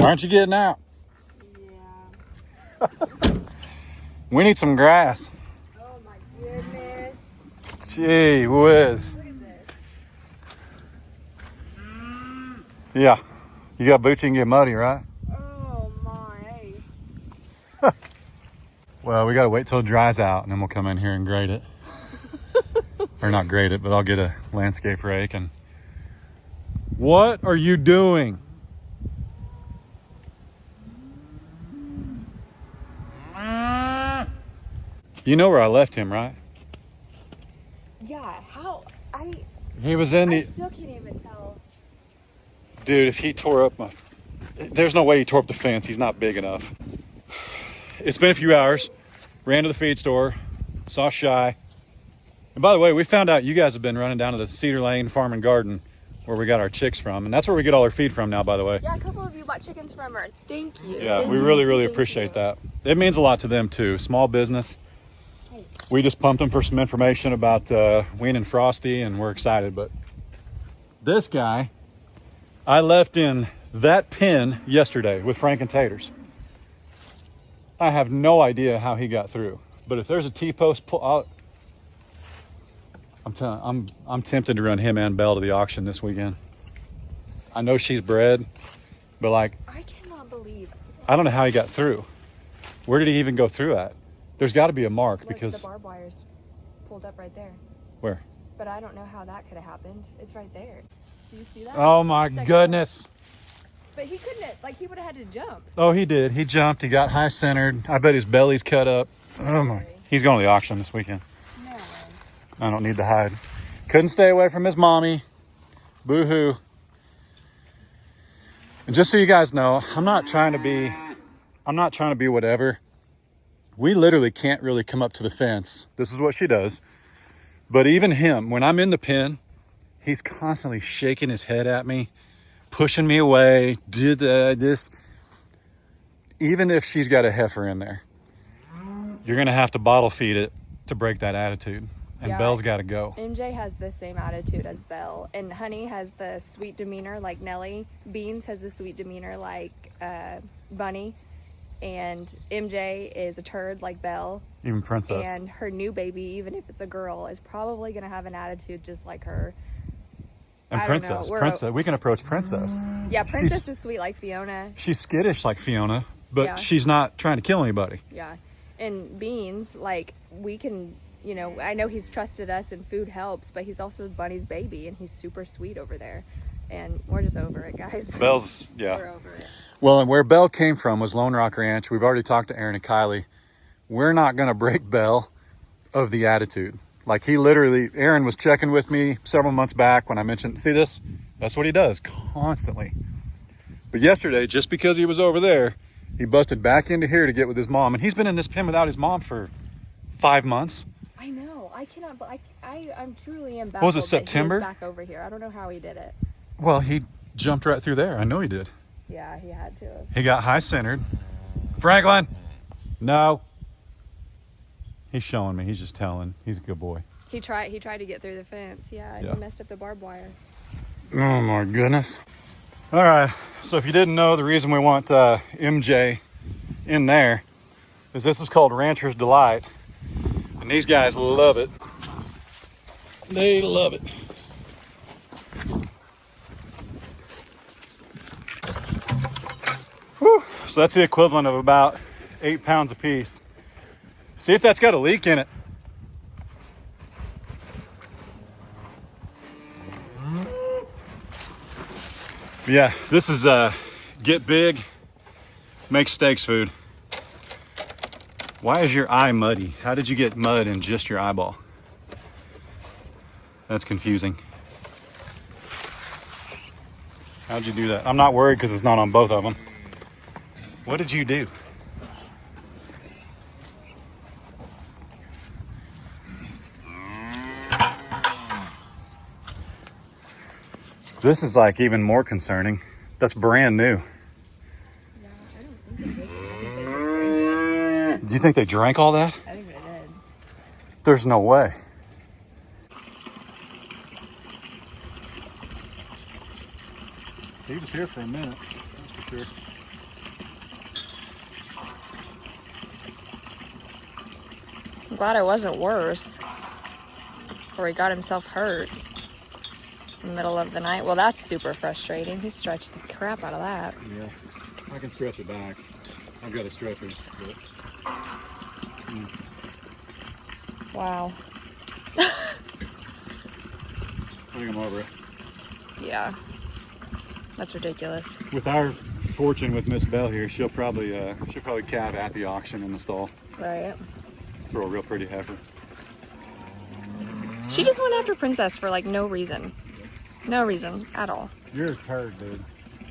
Why aren't you getting out? Yeah. We need some grass. Oh my goodness. Gee whiz. Look at this. Yeah. You got boots, you can get muddy, right? Oh my. Well, we got to wait till it dries out, and then we'll come in here and grade it. Or not grade it, but I'll get a landscape rake. And what are you doing? You know where I left him, right? Yeah, how? He was in I the... still can't even tell. Dude, if he tore up my... There's no way he tore up the fence. He's not big enough. It's been a few hours. Ran to the feed store. Saw Shy. And by the way, we found out you guys have been running down to the Cedar Lane Farm and Garden where we got our chicks from. And that's where we get all our feed from now, by the way. Yeah, a couple of you bought chickens from her. Thank you. Yeah, Thank we you. really Thank appreciate you. that. It means a lot to them, too. Small business. We just pumped them for some information about weaning Frosty, and we're excited. But this guy, I left in that pen yesterday with Frank and Taters. I have no idea how he got through. But if there's a T-post pull out, I'm tempted to run him and Belle to the auction this weekend. I know she's bred, but like, I cannot believe. I don't know how he got through. Where did he even go through at? There's got to be a mark Look, because... the barbed wire's pulled up right there. Where? But I don't know how that could have happened. It's right there. Do you see that? Oh my goodness. But he couldn't have, like, he would have had to jump. Oh, he did. He jumped. He got high centered. I bet his belly's cut up. Oh my. He's going to the auction this weekend. No way. I don't need to hide. Couldn't stay away from his mommy. Boo-hoo. And just so you guys know, I'm not trying to be whatever. We literally can't really come up to the fence. This is what she does. But even him, when I'm in the pen, he's constantly shaking his head at me, pushing me away, did this. Even if she's got a heifer in there, you're going to have to bottle feed it to break that attitude. And Yeah. Belle's got to go. MJ has the same attitude as Belle. And Honey has the sweet demeanor like Nellie. Beans has the sweet demeanor like Bunny. And MJ is a turd like Belle. Even Princess. And her new baby, even if it's a girl, is probably going to have an attitude just like her. And I don't know. Princess. We can approach Princess. Yeah, Princess is sweet like Fiona. She's skittish like Fiona, but Yeah. she's not trying to kill anybody. Yeah. And Beans, like, we can, you know, I know he's trusted us and food helps, but he's also Bunny's baby, and he's super sweet over there. And we're just over it, guys. Belle's, yeah. We're over it. Well, and where Belle came from was Lone Rock Ranch. We've already talked to Aaron and Kylie. We're not going to break Belle of the attitude. Like Aaron was checking with me several months back when I mentioned, see this? That's what he does constantly. But yesterday, just because he was over there, he busted back into here to get with his mom. And he's been in this pen without his mom for 5 months. I know. I cannot, I'm truly embarrassed. What was it, September? Back over here. I don't know how he did it. Well, he jumped right through there. I know he did. Yeah, he had to have. He got high centered. Franklin, no. He's showing me. He's just telling. He's a good boy. He tried to get through the fence. Yeah, and Yeah. he messed up the barbed wire. Oh my goodness. All right. So if you didn't know, the reason we want MJ in there is this is called Rancher's Delight. And these guys love it. They love it. Whew. So that's the equivalent of about 8 pounds a piece. See if that's got a leak in it. Yeah, this is get big, make steaks food. Why is your eye muddy? How did you get mud in just your eyeball? That's confusing. How'd you do that? I'm not worried because it's not on both of them. What did you do? This is like even more concerning. That's brand new. Yeah, I don't think they did. I think they just drank it. Do you think they drank all that? I think they did. There's no way. He was here for a minute, that's for sure. glad it wasn't worse. Or he got himself hurt in the middle of the night. Well, that's super frustrating. He stretched the crap out of that. Yeah, I can stretch it back. I've got a stretcher. But... Wow. I think I'm over it. Yeah. That's ridiculous. With our fortune with Miss Bell here, she'll probably calve at the auction in the stall. Right. Throw a real pretty heifer. She just went after Princess for like no reason. No reason at all. You're a turd, dude.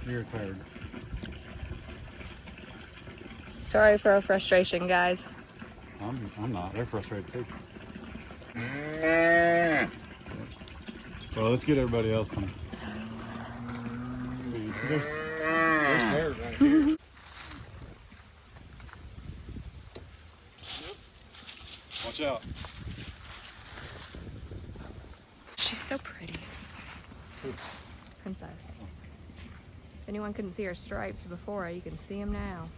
You're a turd. Sorry for our frustration, guys. I'm not. They're frustrated too. Well, let's get everybody else some. There's hair right here. Watch out. She's so pretty. Princess. If anyone couldn't see her stripes before, you can see them now.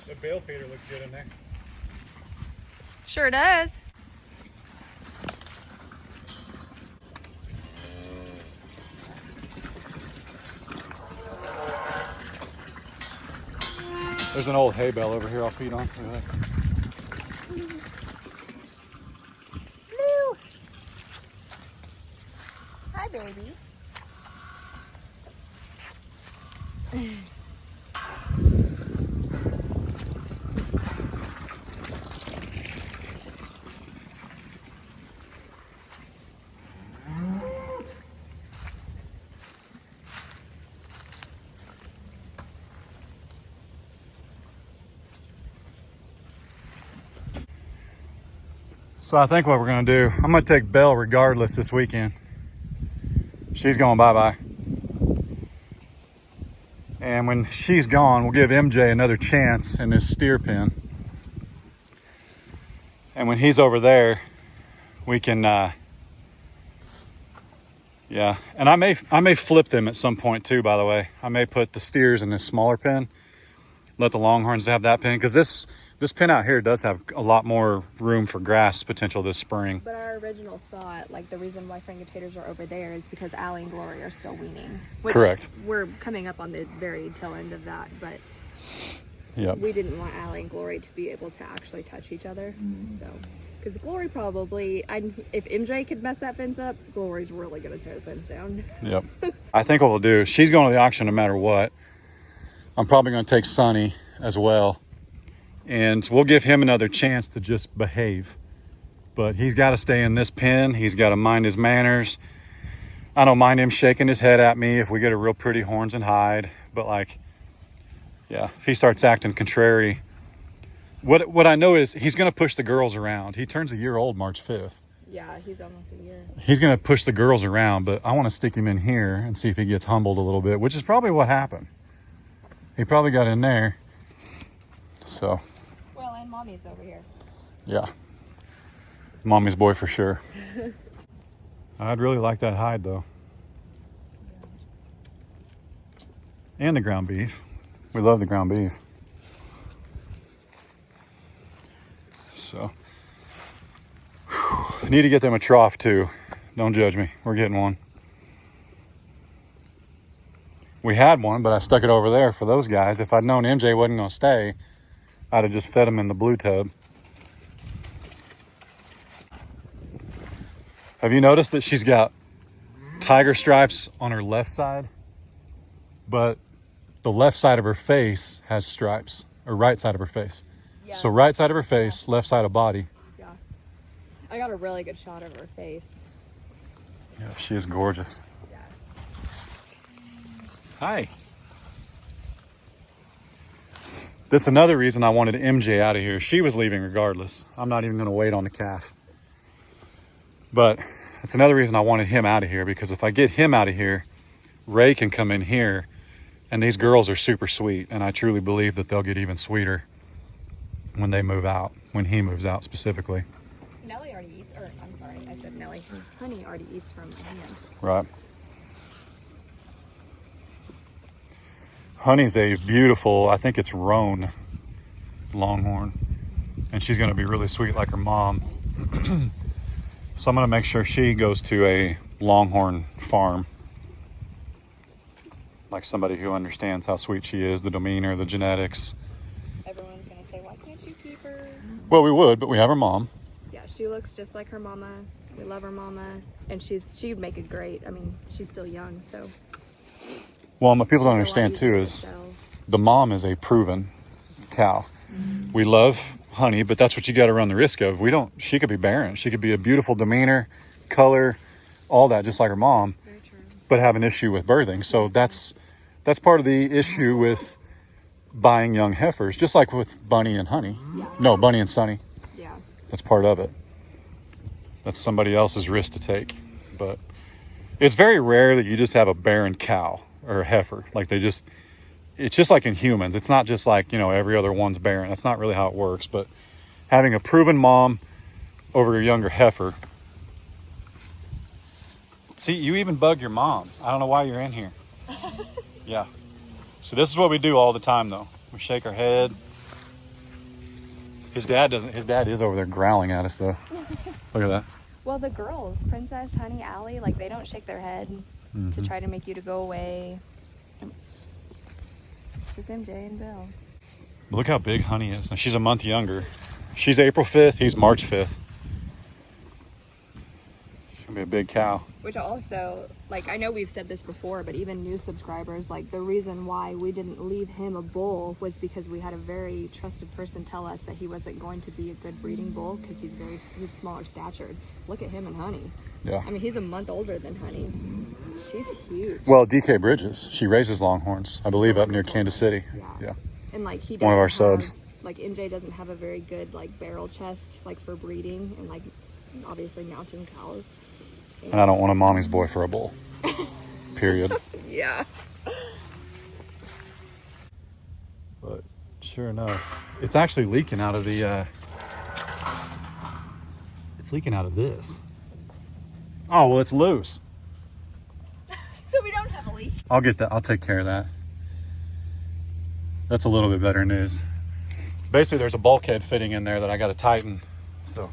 The bale feeder looks good in there. Sure does. There's an old hay bale over here I'll feed on. Blue. Hi, baby. So I think what we're gonna do, I'm gonna take Belle regardless this weekend. She's going bye-bye. And when she's gone, we'll give MJ another chance in this steer pen. And when he's over there, we can, yeah. And I may flip them at some point too, by the way. I may put the steers in this smaller pen, let the longhorns have that pen, because this pen out here does have a lot more room for grass potential this spring. But our original thought, like the reason why Frank and Taters are over there is because Allie and Glory are still weaning. Which Correct. We're coming up on the very tail end of that, but Yep. we didn't want Allie and Glory to be able to actually touch each other. So, because Glory probably, if MJ could mess that fence up, Glory's really going to tear the fence down. Yep. I think what we'll do, she's going to the auction no matter what. I'm probably going to take Sonny as well. And we'll give him another chance to just behave. But he's got to stay in this pen. He's got to mind his manners. I don't mind him shaking his head at me if we get a real pretty horns and hide. But like, yeah, if he starts acting contrary, what I know is he's going to push the girls around. He turns a year old March 5th. Yeah, he's almost a year. He's going to push the girls around, but I want to stick him in here and see if he gets humbled a little bit, which is probably what happened. He probably got in there. So. Well, and Mommy's over here. Yeah. Mommy's boy for sure. I'd really like that hide though. Yeah. And the ground beef. We love the ground beef. So. I need to get them a trough too. Don't judge me. We're getting one. We had one, but I stuck it over there for those guys. If I'd known MJ wasn't going to stay, I'd have just fed them in the blue tub. Have you noticed that she's got tiger stripes on her left side, but the left side of her face has stripes, or right side of her face? Yeah. So right side of her face, left side of body. Yeah. I got a really good shot of her face. Yeah, she is gorgeous. Yeah. Hi. This is another reason I wanted MJ out of here. She was leaving regardless. I'm not even going to wait on the calf. But it's another reason I wanted him out of here, because if I get him out of here, Ray can come in here, and these girls are super sweet, and I truly believe that they'll get even sweeter when they move out, when he moves out specifically. Nellie already eats, or I'm sorry, I said Nellie. Honey already eats from him. Right. Honey's a beautiful, I think it's roan longhorn. And she's gonna be really sweet like her mom. So I'm gonna make sure she goes to a longhorn farm. Like somebody who understands how sweet she is, the demeanor, the genetics. Everyone's gonna say, why can't you keep her? Well, we would, but we have her mom. Yeah, she looks just like her mama. We love her mama. And she'd make it great. I mean, she's still young, so. Well, and what people don't she's a lot understand easier too to is sell. the mom is a proven cow. We love Honey, but that's what you got to run the risk of. She could be barren. She could be a beautiful demeanor, color, all that, just like her mom, Very true. but have an issue with birthing. So that's part of the issue with buying young heifers, just like with Bunny and Honey. Yeah. No, Bunny and Sunny. Yeah. That's part of it. That's somebody else's risk to take. But it's very rare that you just have a barren cow or a heifer. Like it's just like in humans. It's not just like, every other one's barren. That's not really how it works. But having a proven mom over a younger heifer. See, you even bug your mom. I don't know why you're in here. Yeah. So this is what we do all the time, though. We shake our head. His dad is over there growling at us, though. Look at that. Well, the girls, Princess, Honey, Allie, like they don't shake their head to try to make you to go away. It's just MJ and Bill. Look how big Honey is. Now, she's a month younger. She's April 5th. He's March 5th. She's going to be a big cow. Which also, like, I know we've said this before, but even new subscribers, like, the reason why we didn't leave him a bull was because we had a very trusted person tell us that he wasn't going to be a good breeding bull because he's smaller statured. Look at him and Honey. Yeah. I mean, he's a month older than Honey. She's huge. Well, DK Bridges, she raises longhorns, I believe, up near Kansas City. Yeah. And, like, he doesn't One of our have, subs. like, MJ doesn't have a very good, like, barrel chest, like, for breeding and, like, obviously mountain cows. And I don't want a mommy's boy for a bull. Period. Yeah. But sure enough, it's actually leaking out of the, it's leaking out of this. Oh, well, it's loose. So we don't have a leak. I'll get that. I'll take care of that. That's a little bit better news. Basically, there's a bulkhead fitting in there that I got to tighten. So